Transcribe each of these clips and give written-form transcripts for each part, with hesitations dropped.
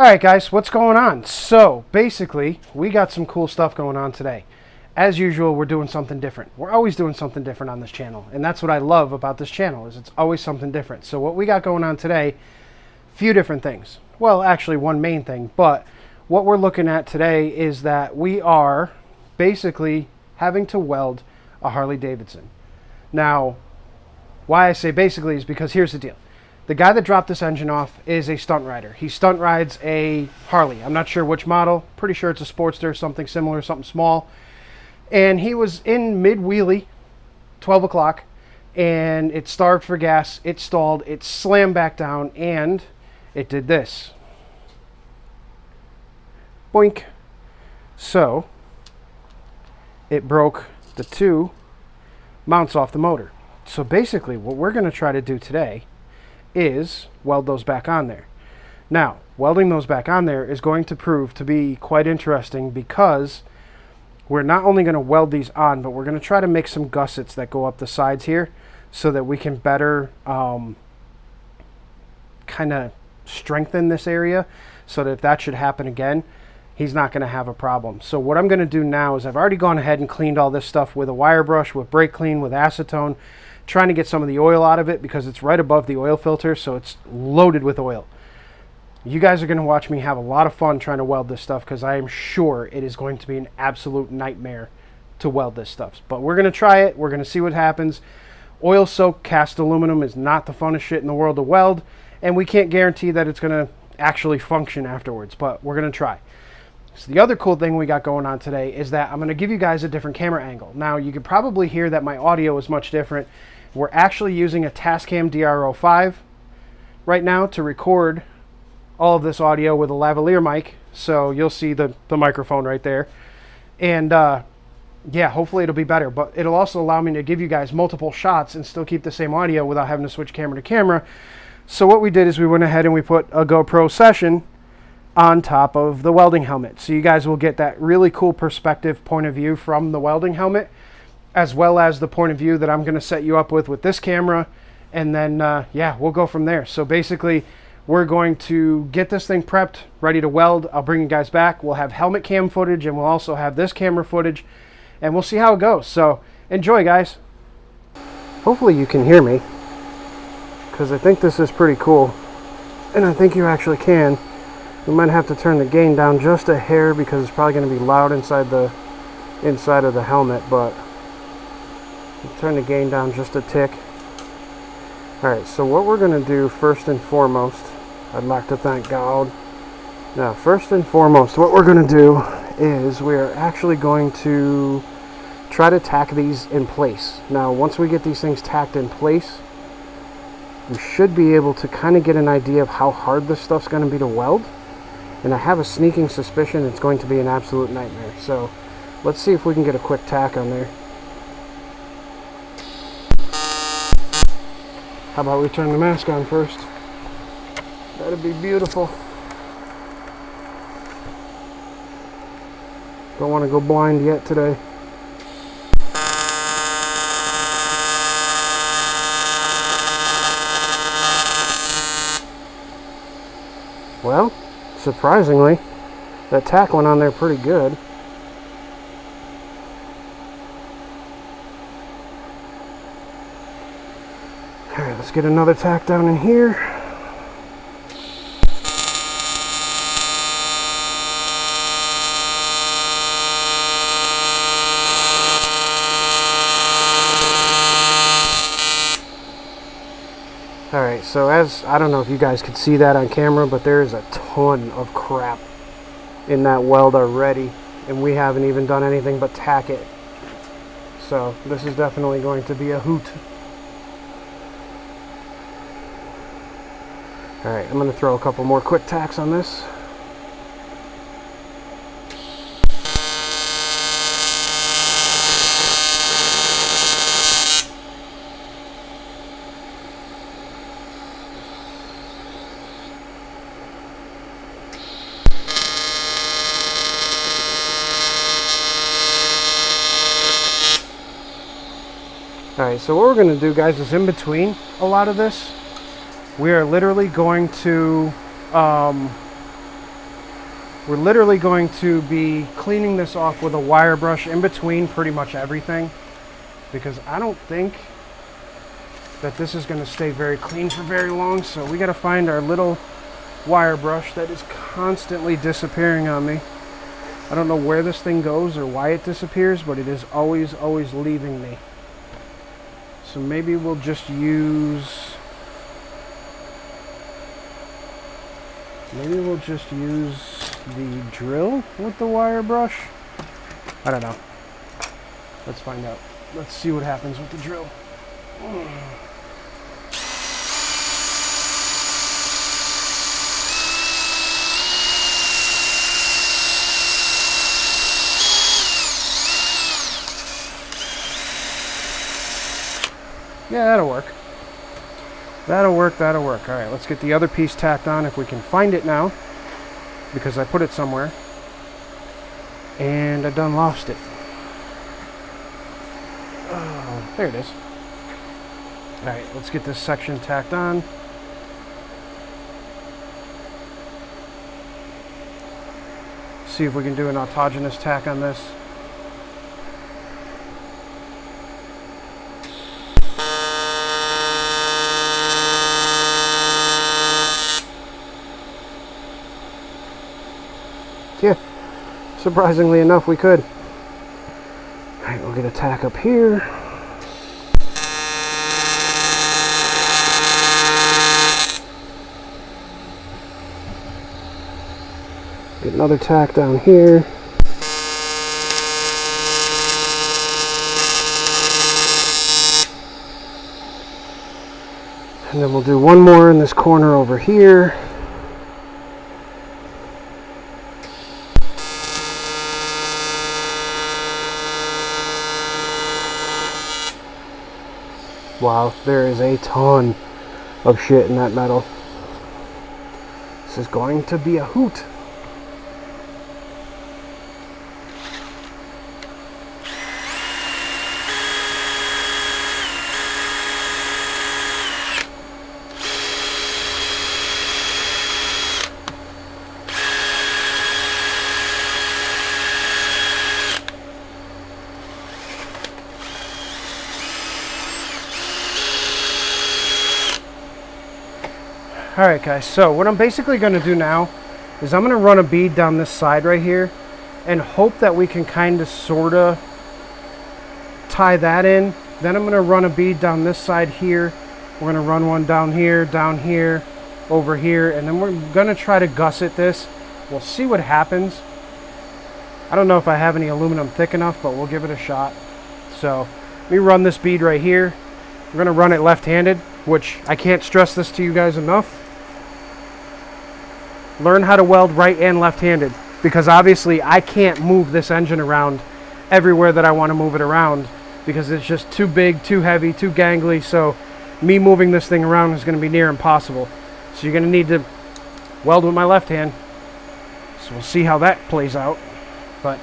Alright guys, what's going on? So basically, we got some cool stuff going on today. As usual, we're doing something different. We're always doing something different on this channel. And that's what I love about this channel, is it's always something different. So what we got going on today, few different things. Well, actually one main thing, but what we're looking at today is that we are basically having to weld a Harley Davidson. Now, why I say basically is because here's the deal. The guy that dropped this engine off is a stunt rider. He stunt rides a Harley. I'm not sure which model. Pretty sure it's a Sportster, something similar, something small. And he was in mid-wheelie, 12 o'clock, and it starved for gas. It stalled. It slammed back down, and it did this. Boink. So, it broke the two mounts off the motor. So basically, what we're going to try to do today is weld those back on there. Now, welding those back on there is going to prove to be quite interesting because we're not only going to weld these on, but we're going to try to make some gussets that go up the sides here so that we can better kind of strengthen this area so that if that should happen again, he's not going to have a problem. So what I'm going to do now is I've already gone ahead and cleaned all this stuff with a wire brush, with brake clean, with acetone, trying to get some of the oil out of it because it's right above the oil filter, so it's loaded with oil. You guys are going to watch me have a lot of fun trying to weld this stuff because I am sure it is going to be an absolute nightmare to weld this stuff. But we're going to try it. We're going to see what happens. Oil-soaked cast aluminum is not the funnest shit in the world to weld, and we can't guarantee that it's going to actually function afterwards, but we're going to try. So the other cool thing we got going on today is that I'm going to give you guys a different camera angle. Now, you can probably hear that my audio is much different. We're actually using a Tascam DRO5 right now to record all of this audio with a lavalier mic. So you'll see the microphone right there. And yeah, hopefully it'll be better. But it'll also allow me to give you guys multiple shots and still keep the same audio without having to switch camera to camera. So what we did is we went ahead and we put a GoPro Session on top of the welding helmet. So you guys will get that really cool perspective point of view from the welding helmet, as well as the point of view that I'm going to set you up with this camera. And then, yeah, we'll go from there. So basically, we're going to get this thing prepped, ready to weld. I'll bring you guys back. We'll have helmet cam footage, and we'll also have this camera footage, and we'll see how it goes. So enjoy, guys. Hopefully you can hear me, because I think this is pretty cool. And I think you actually can. We might have to turn the gain down just a hair because it's probably going to be loud inside of the helmet, but turn the gain down just a tick. Alright, so what we're going to do first and foremost, I'd like to thank God. Now, first and foremost, what we're going to do is we're actually going to try to tack these in place. Now, once we get these things tacked in place, we should be able to kind of get an idea of how hard this stuff's going to be to weld. And I have a sneaking suspicion it's going to be an absolute nightmare. So, let's see if we can get a quick tack on there. How about we turn the mask on first? That'd be beautiful. Don't want to go blind yet today. Well, surprisingly, that tack went on there pretty good. Alright, let's get another tack down in here. Alright, so I don't know if you guys could see that on camera, but there is a ton of crap in that weld already, and we haven't even done anything but tack it. So this is definitely going to be a hoot. Alright, I'm going to throw a couple more quick tacks on this. Alright, so what we're going to do, guys, is in between a lot of this, we are literally going to We're literally going to be cleaning this off with a wire brush in between pretty much everything, because I don't think that this is going to stay very clean for very long. So we got to find our little wire brush that is constantly disappearing on me. I don't know where this thing goes or why it disappears, but it is always leaving me. So maybe we'll just use the drill with the wire brush. I don't know. Let's find out. Let's see what happens with the drill. Yeah, that'll work. That'll work. All right, let's get the other piece tacked on if we can find it now, because I put it somewhere and I done lost it. Oh, there it is. All right, let's get this section tacked on. See if we can do an autogenous tack on this. Yeah, surprisingly enough, we could. All right, we'll get a tack up here. Get another tack down here. And then we'll do one more in this corner over here. Wow, there is a ton of shit in that metal. This is going to be a hoot. Alright guys, so what I'm basically going to do now is I'm going to run a bead down this side right here and hope that we can kind of sort of tie that in. Then I'm going to run a bead down this side here. We're going to run one down here, over here, and then we're going to try to gusset this. We'll see what happens. I don't know if I have any aluminum thick enough, but we'll give it a shot. So let me run this bead right here. We're going to run it left-handed, which I can't stress this to you guys enough. Learn how to weld right and left-handed, because obviously I can't move this engine around everywhere that I want to move it around, because it's just too big, too heavy, too gangly. So me moving this thing around is going to be near impossible. So you're going to need to weld with my left hand. So we'll see how that plays out. But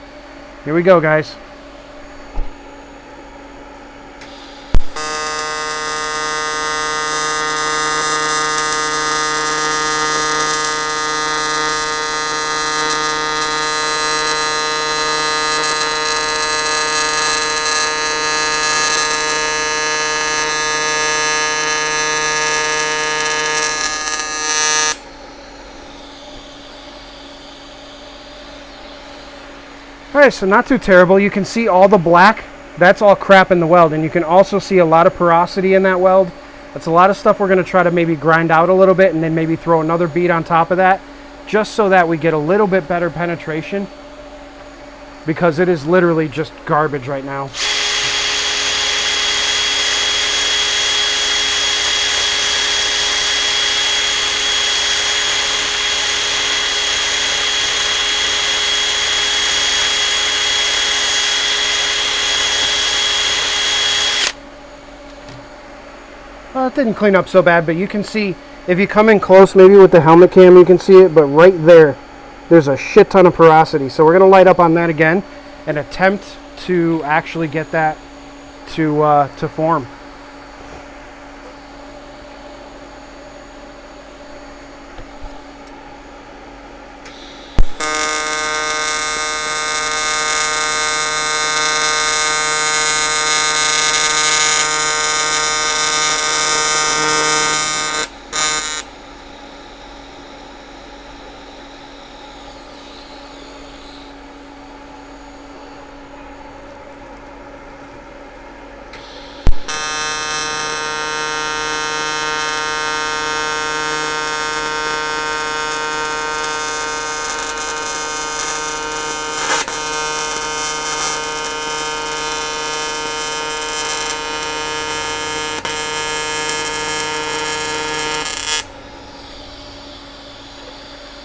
here we go, guys. Alright, so not too terrible. You can see all the black. That's all crap in the weld. And you can also see a lot of porosity in that weld. That's a lot of stuff we're going to try to maybe grind out a little bit and then maybe throw another bead on top of that, just so that we get a little bit better penetration, because it is literally just garbage right now. It didn't clean up so bad, but you can see, if you come in close, maybe with the helmet cam you can see it, but right there, there's a shit ton of porosity. So we're going to light up on that again and attempt to actually get that to form.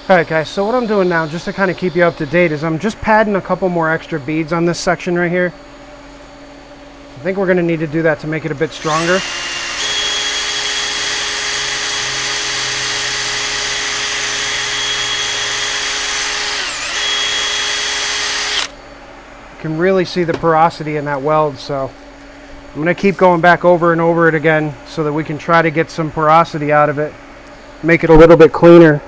Alright guys, so what I'm doing now, just to kind of keep you up to date, is I'm just padding a couple more extra beads on this section right here. I think we're going to need to do that to make it a bit stronger. You can really see the porosity in that weld, so I'm going to keep going back over and over it again so that we can try to get some porosity out of it, make it a little bit cleaner.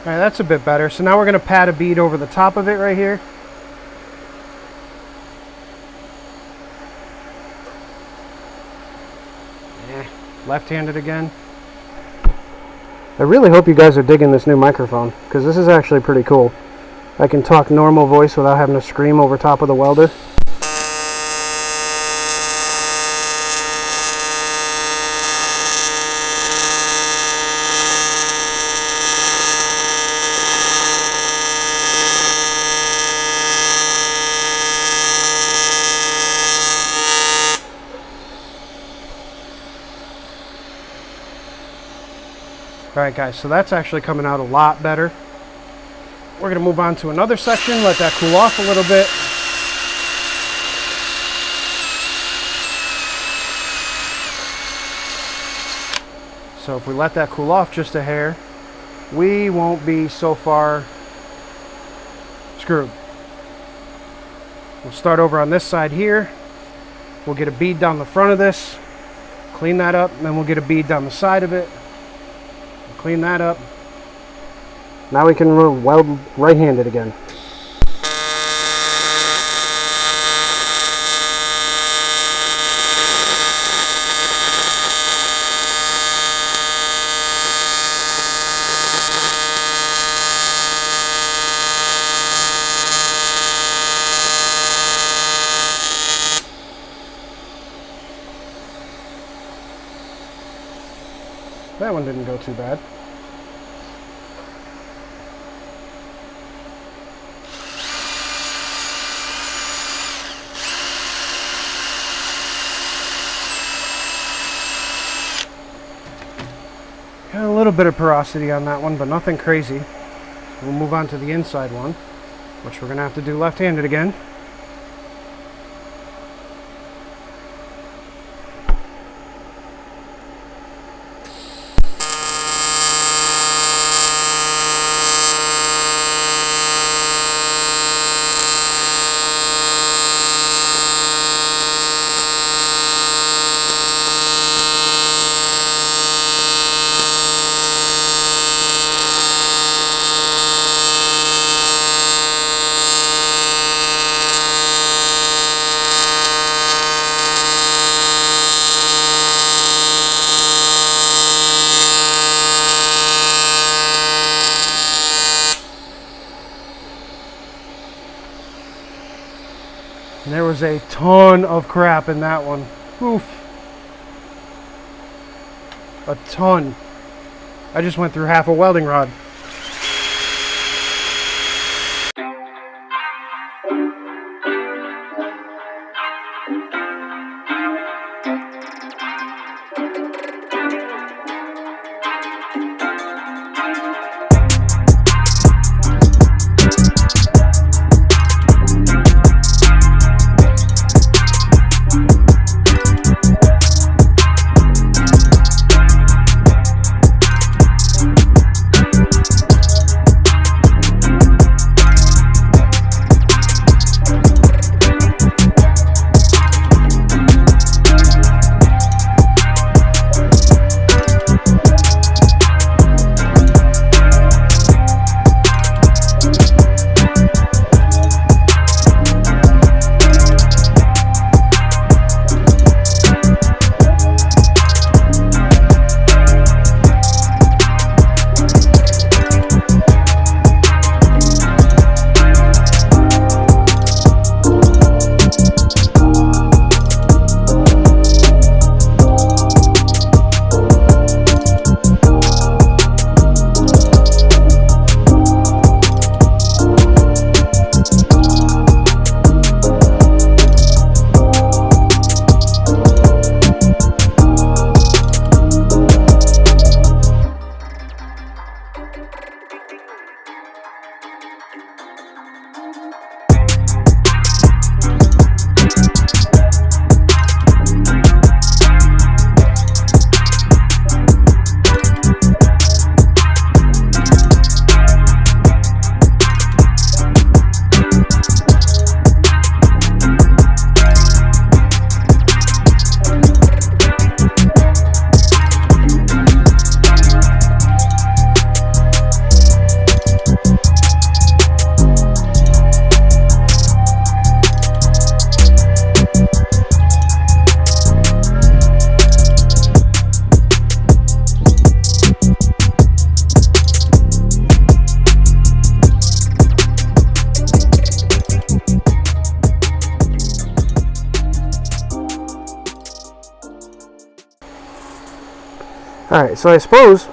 Alright, that's a bit better. So now we're going to pad a bead over the top of it right here. Left-handed again. I really hope you guys are digging this new microphone, because this is actually pretty cool. I can talk normal voice without having to scream over top of the welder. Alright guys, so that's actually coming out a lot better. We're going to move on to another section, let that cool off a little bit. So if we let that cool off just a hair, we won't be so far screwed. We'll start over on this side here. We'll get a bead down the front of this, clean that up, and then we'll get a bead down the side of it. Clean that up. Now we can weld right-handed again. That one didn't go too bad. Got a little bit of porosity on that one, but nothing crazy. We'll move on to the inside one, which we're going to have to do left-handed again. And there was a ton of crap in that one. Oof. A ton. I just went through half a welding rod. Alright, so I suppose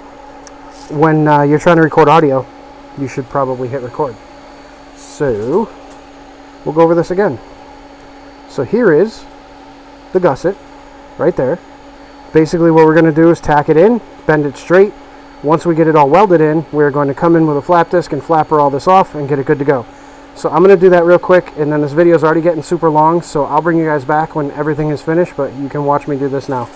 when you're trying to record audio, you should probably hit record. So, we'll go over this again. So here is the gusset, right there. Basically what we're going to do is tack it in, bend it straight. Once we get it all welded in, we're going to come in with a flap disc and flapper all this off and get it good to go. So I'm going to do that real quick, and then this video is already getting super long, so I'll bring you guys back when everything is finished, but you can watch me do this now.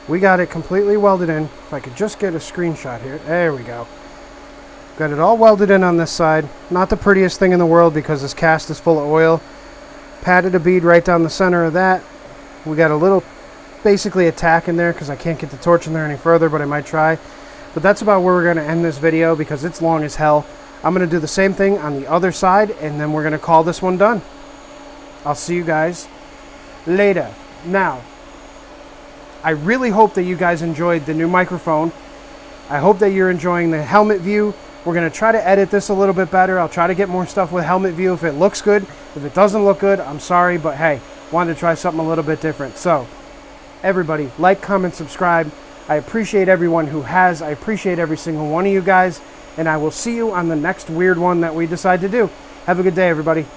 We got it completely welded in. If I could just get a screenshot here. There we go. Got it all welded in on this side. Not the prettiest thing in the world because this cast is full of oil. Patted a bead right down the center of that. We got a little, basically a tack in there because I can't get the torch in there any further, but I might try. But that's about where we're going to end this video because it's long as hell. I'm going to do the same thing on the other side, and then we're going to call this one done. I'll see you guys later. Now, I really hope that you guys enjoyed the new microphone. I hope that you're enjoying the helmet view. We're going to try to edit this a little bit better. I'll try to get more stuff with helmet view if it looks good. If it doesn't look good, I'm sorry, but hey, wanted to try something a little bit different. So, everybody, like, comment, subscribe. I appreciate everyone who has. I appreciate every single one of you guys, and I will see you on the next weird one that we decide to do. Have a good day, everybody.